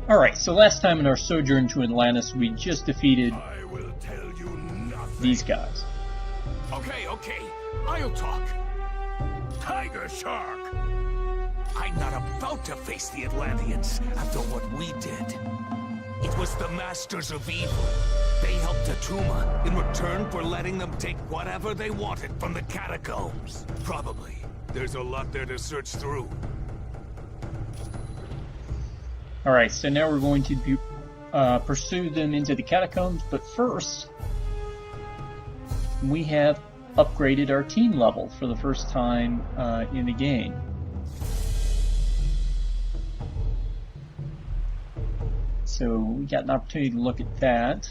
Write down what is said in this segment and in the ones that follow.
Alright, so last time in our sojourn to Atlantis, we just defeated I will tell you nothing. these guys. Okay, I'll talk. Tiger Shark! I'm not about to face the Atlanteans after what we did. It was the Masters of Evil. They helped Atuma in return for letting them take whatever they wanted from the Catacombs. Probably. There's a lot there to search through. Alright, so now we're going to pursue them into the Catacombs, but first, we have upgraded our team level for the first time in the game. So we got an opportunity to look at that.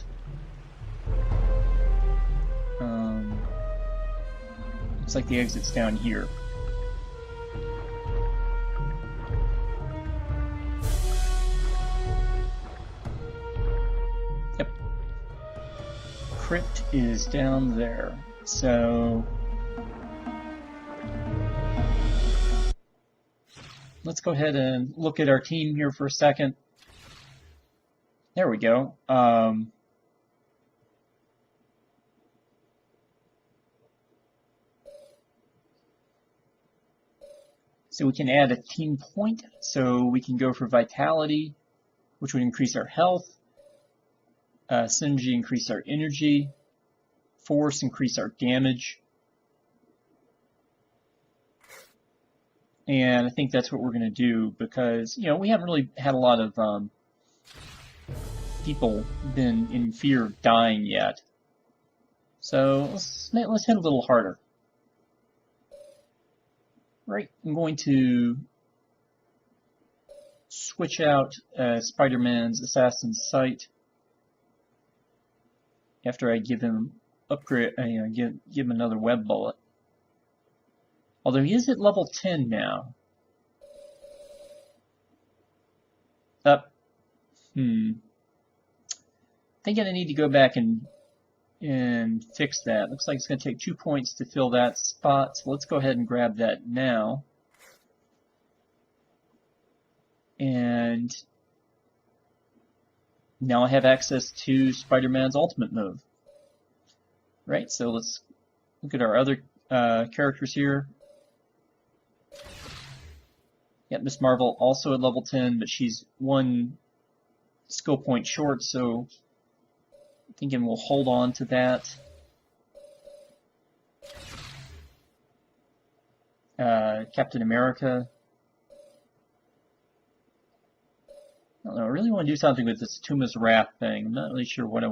Looks like the exit's down here. Yep. Crypt is down there. So let's go ahead and look at our team here for a second. There we go. So we can add a team point. So we can go for vitality, which would increase our health. Synergy, increase our energy. Force, increase our damage. And I think that's what we're going to do because, you know, we haven't really had a lot of people been in fear of dying yet. So let's hit a little harder. Right, I'm going to switch out Spider-Man's Assassin's Sight after I give him give him another web bullet. Although he is at level 10 now. Thinking I need to go back and fix that. Looks like it's going to take 2 points to fill that spot, so let's go ahead and grab that now. And now I have access to Spider-Man's ultimate move. Right, so let's look at our other characters here. Yeah, Miss Marvel also at level 10, but she's 1 skill point short, so thinking we'll hold on to that. Captain America. I don't know, I really want to do something with this Atuma's Wrath thing. I'm not really sure what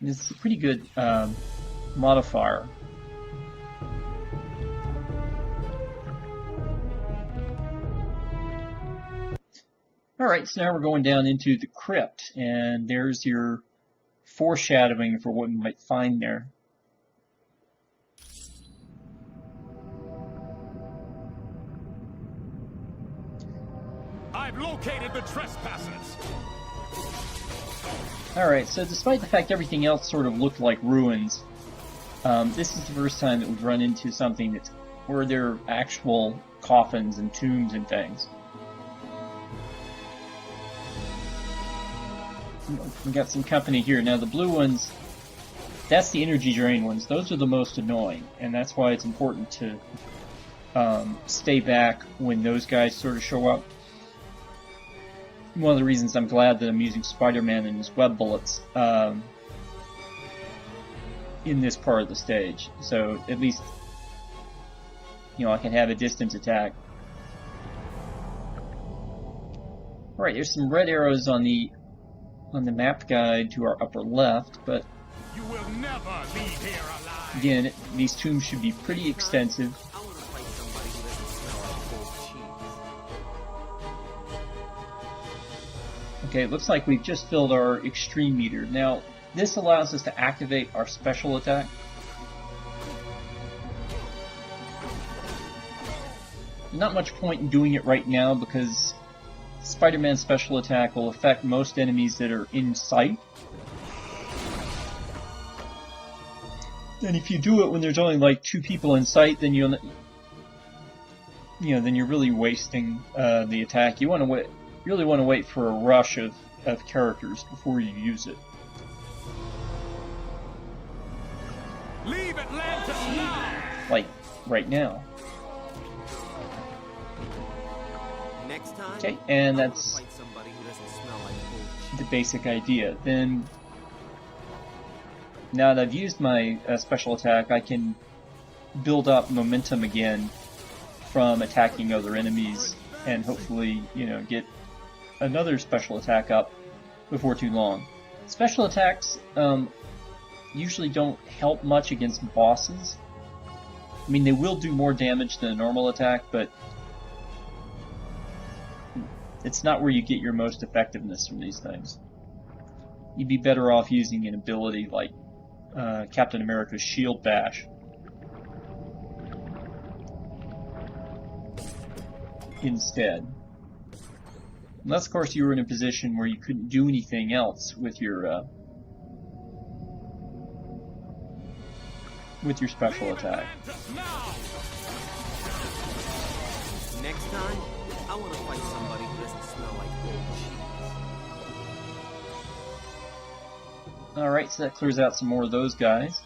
It's a pretty good modifier. Alright, so now we're going down into the crypt, and there's your foreshadowing for what we might find there. I've located the trespassers. Alright, so despite the fact everything else sort of looked like ruins, this is the first time that we've run into something that's where there are actual coffins and tombs and things. We got some company here. Now the blue ones, that's the energy drain ones. Those are the most annoying, and that's why it's important to stay back when those guys sort of show up. One of the reasons I'm glad that I'm using Spider-Man and his web bullets in this part of the stage. So at least, you know, I can have a distance attack. Alright, there's some red arrows on the map guide to our upper left, but You will never leave here alive. again, these tombs should be pretty extensive. I want to fight somebody who doesn't smell like cold cheese. Okay, it looks like we've just filled our extreme meter. Now, this allows us to activate our special attack. Not much point in doing it right now because Spider-Man's special attack will affect most enemies that are in sight. And if you do it when there's only like 2 people in sight, then then you're really wasting the attack. You want to wait, really want to wait for a rush of characters before you use it. Leave Atlantis now! Like right now. Next time, Okay, and I wanna that's fight somebody who doesn't smell like bull. the basic idea. Then, now that I've used my special attack, I can build up momentum again from attacking other enemies, and hopefully, get another special attack up before too long. Special attacks usually don't help much against bosses. I mean, they will do more damage than a normal attack, but it's not where you get your most effectiveness from these things. You'd be better off using an ability like Captain America's Shield Bash instead. Unless, of course, you were in a position where you couldn't do anything else with your special attack. Next time, I want to fight somebody who doesn't smell like bull. Alright, so that clears out some more of those guys.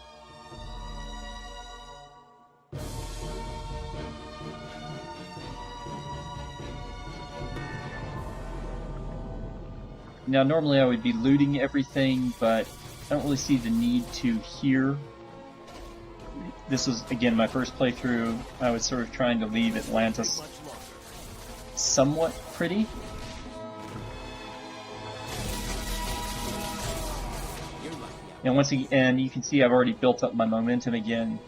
Now, normally I would be looting everything, but I don't really see the need to here. This was, again, my first playthrough. I was sort of trying to leave Atlantis somewhat pretty. And once again, you can see I've already built up my momentum again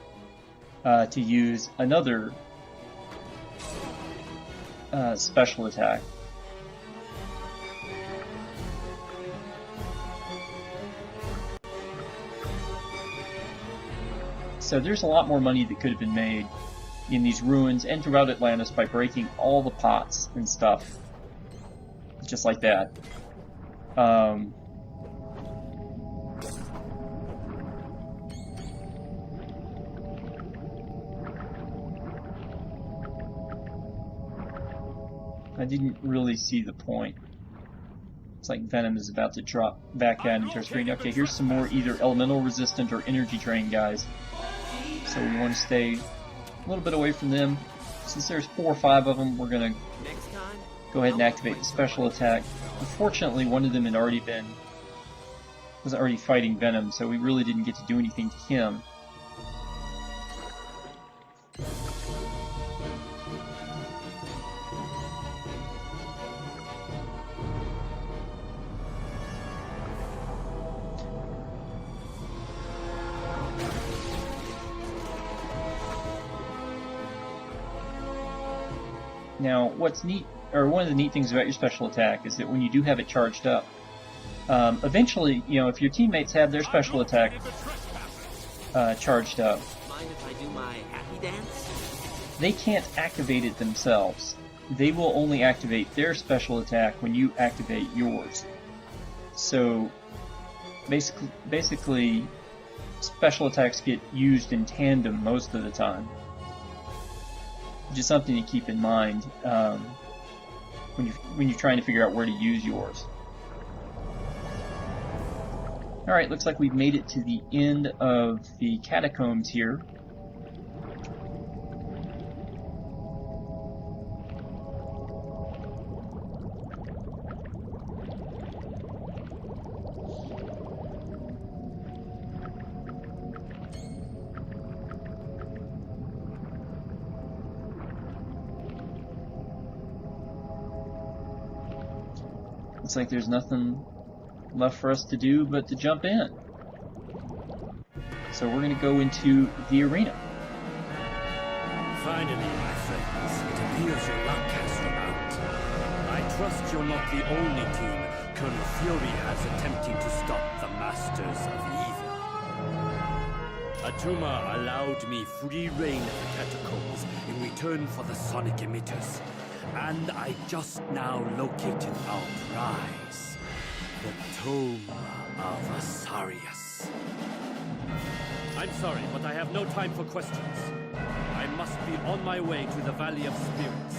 to use another special attack. So there's a lot more money that could have been made in these ruins and throughout Atlantis by breaking all the pots and stuff. Just like that. I didn't really see the point. It's like Venom is about to drop back down into our screen. Okay, here's some more either elemental resistant or energy drain guys. So we want to stay a little bit away from them. Since there's 4 or 5 of them, we're going to go ahead and activate the special attack. Unfortunately, one of them was already fighting Venom, so we really didn't get to do anything to him. Now, what's neat, or one of the neat things about your special attack is that when you do have it charged up, eventually, if your teammates have their special attack charged up, Mind if I do my happy dance? they can't activate it themselves. They will only activate their special attack when you activate yours. So, basically, special attacks get used in tandem most of the time. Just something to keep in mind when you're trying to figure out where to use yours. Alright, looks like we've made it to the end of the Catacombs here. Looks like there's nothing left for us to do but to jump in. So we're going to go into the arena. Finally, my friends, it appears your luck has run out. I trust you're not the only team Colonel Fury has attempting to stop the Masters of Evil. Atuma allowed me free reign of the Catacombs in return for the sonic emitters, and I just now located our prize, the Tome of Asarius. I'm sorry, but I have no time for questions. I must be on my way to the Valley of Spirits.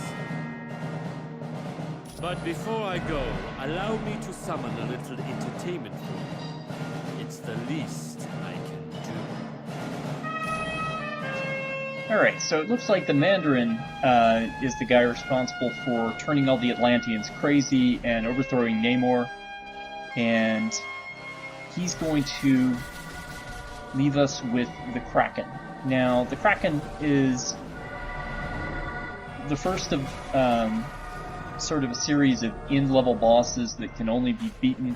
But before I go, allow me to summon a little entertainment for you. It's the least I can do. Alright, so it looks like the Mandarin is the guy responsible for turning all the Atlanteans crazy and overthrowing Namor. And he's going to leave us with the Kraken. Now, the Kraken is the first of sort of a series of end-level bosses that can only be beaten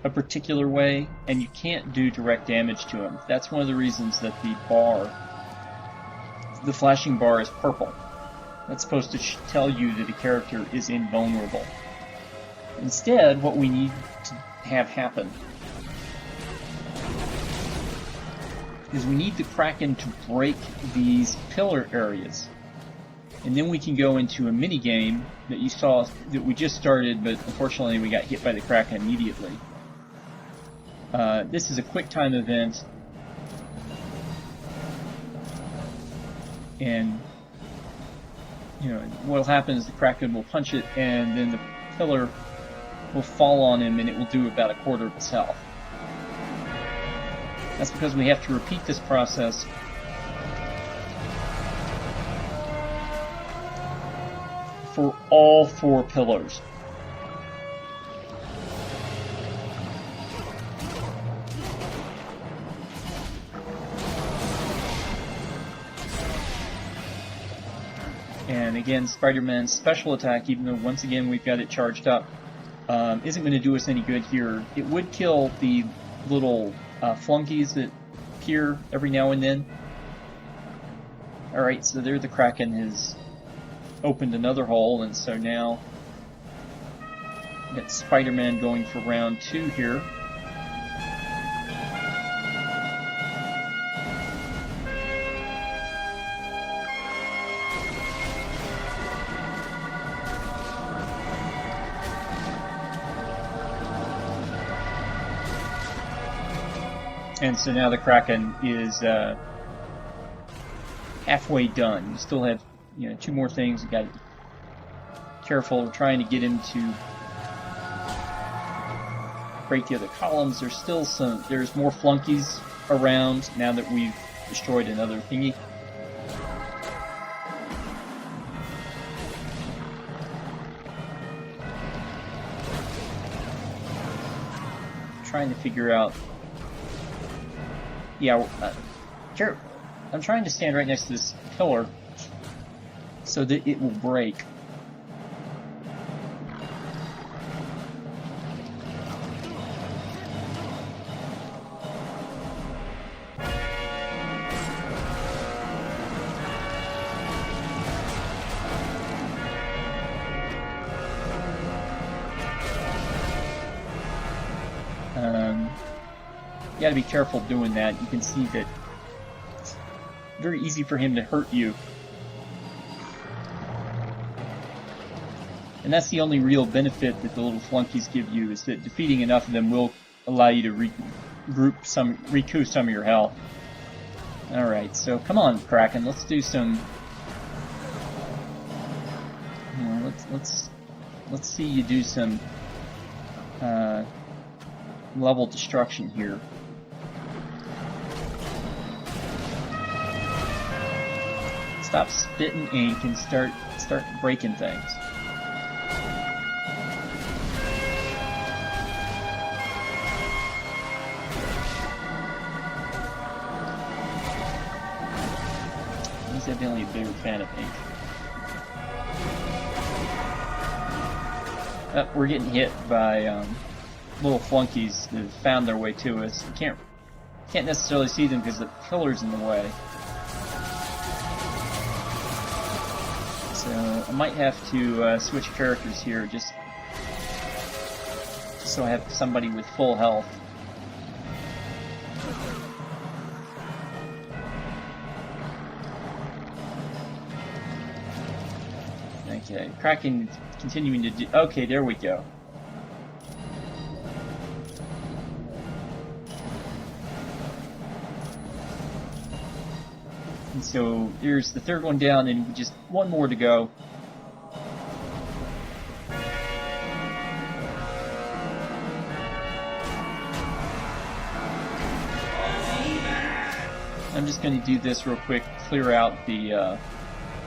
a particular way, and you can't do direct damage to him. That's one of the reasons that the flashing bar is purple. That's supposed to tell you that the character is invulnerable. Instead, what we need to have happen is we need the Kraken to break these pillar areas. And then we can go into a mini game that you saw that we just started, but unfortunately we got hit by the Kraken immediately. This is a quick time event, and you know what'll happen is the Kraken will punch it, and then the pillar will fall on him, and it will do about a quarter of its health. That's because we have to repeat this process for all 4 pillars. And again, Spider-Man's special attack, even though once again we've got it charged up, isn't going to do us any good here. It would kill the little flunkies that appear every now and then. Alright, so there the Kraken has opened another hole, and so now got Spider-Man going for round 2 here. And so now the Kraken is halfway done. You still have, 2 more things. You got to be careful. We're trying to get him to break the other columns. There's more flunkies around now that we've destroyed another thingy. Trying to figure out. Yeah, I'm trying to stand right next to this pillar so that it will break. You gotta be careful doing that. You can see that it's very easy for him to hurt you. And that's the only real benefit that the little flunkies give you, is that defeating enough of them will allow you to recoup some of your health. Alright, so come on, Kraken, let's do some... Let's see you do some level destruction here. Stop spitting ink and start breaking things. He's evidently a bigger fan of ink. We're getting hit by little flunkies that have found their way to us. You can't necessarily see them because the pillar's in the way. So I might have to switch characters here just so I have somebody with full health. Okay, Kraken continuing to do... Okay, there we go. And so there's the third one down, and just one more to go. I'm just going to do this real quick, clear out the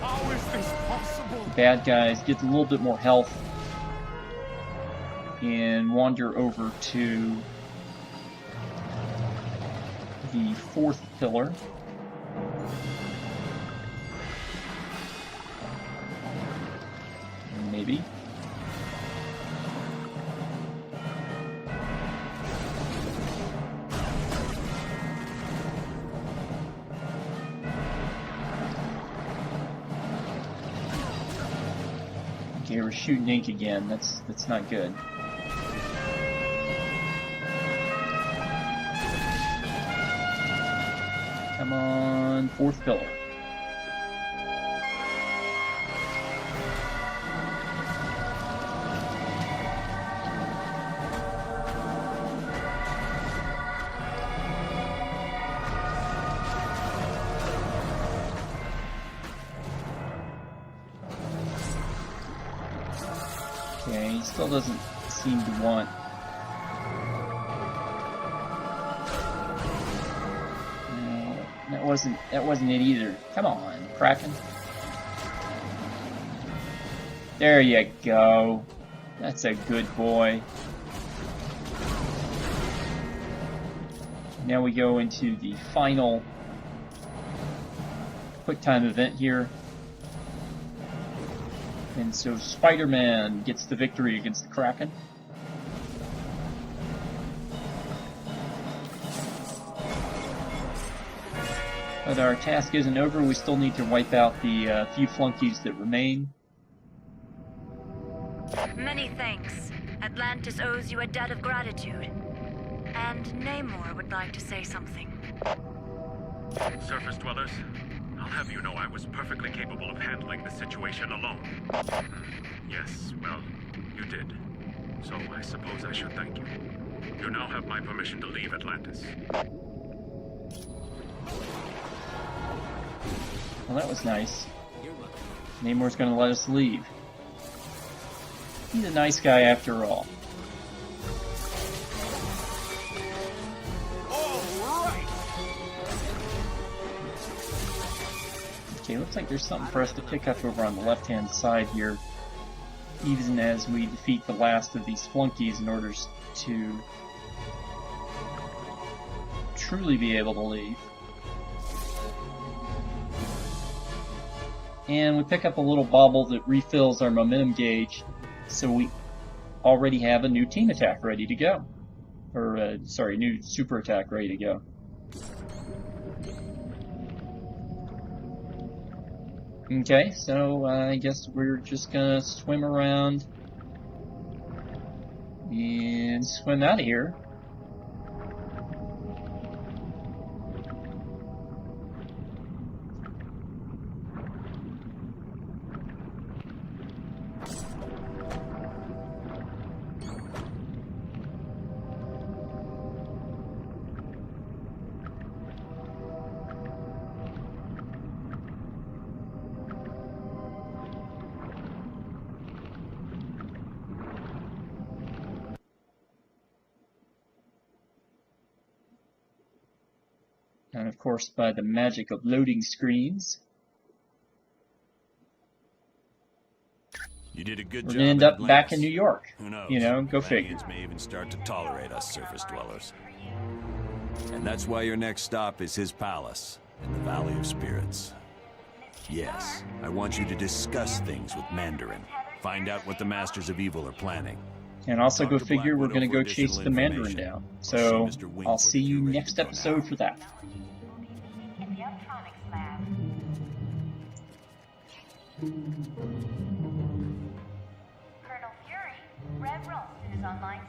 How is this possible? bad guys, get a little bit more health, and wander over to the fourth pillar. Maybe. Okay, we're shooting ink again. That's not good. Come on, fourth pillar. Okay, he still doesn't seem to want. No, that wasn't it either. Come on, Kraken. There you go. That's a good boy. Now we go into the final quick time event here. And so Spider-Man gets the victory against the Kraken. But our task isn't over. We still need to wipe out the few flunkies that remain. Many thanks. Atlantis owes you a debt of gratitude. And Namor would like to say something. Surface dwellers, I'll have you know I was perfectly capable of handling the situation alone. Yes, well, you did. So I suppose I should thank you. You now have my permission to leave Atlantis. Well, that was nice. Namor's gonna let us leave. He's a nice guy after all. Okay, looks like there's something for us to pick up over on the left-hand side here, even as we defeat the last of these flunkies in order to truly be able to leave. And we pick up a little bauble that refills our momentum gauge, so we already have a new team attack ready to go. Or, sorry, new super attack ready to go. Okay, so I guess we're just gonna swim around and swim out of here. And of course, by the magic of loading screens, You did a good we're job. gonna end at up back Atlantis. in New York. Who knows? You know, go figure. Atlanteans may even start to tolerate us surface dwellers. And that's why your next stop is his palace in the Valley of Spirits. Yes, I want you to discuss things with Mandarin. Find out what the Masters of Evil are planning. And also Talk go to figure Black we're gonna Widow go for chase additional the Mandarin information. down. I'll So see Mr. I'll Wingfoot see if you you're ready next to go episode now. for that. In the electronics lab. Colonel Fury, Red Roast is online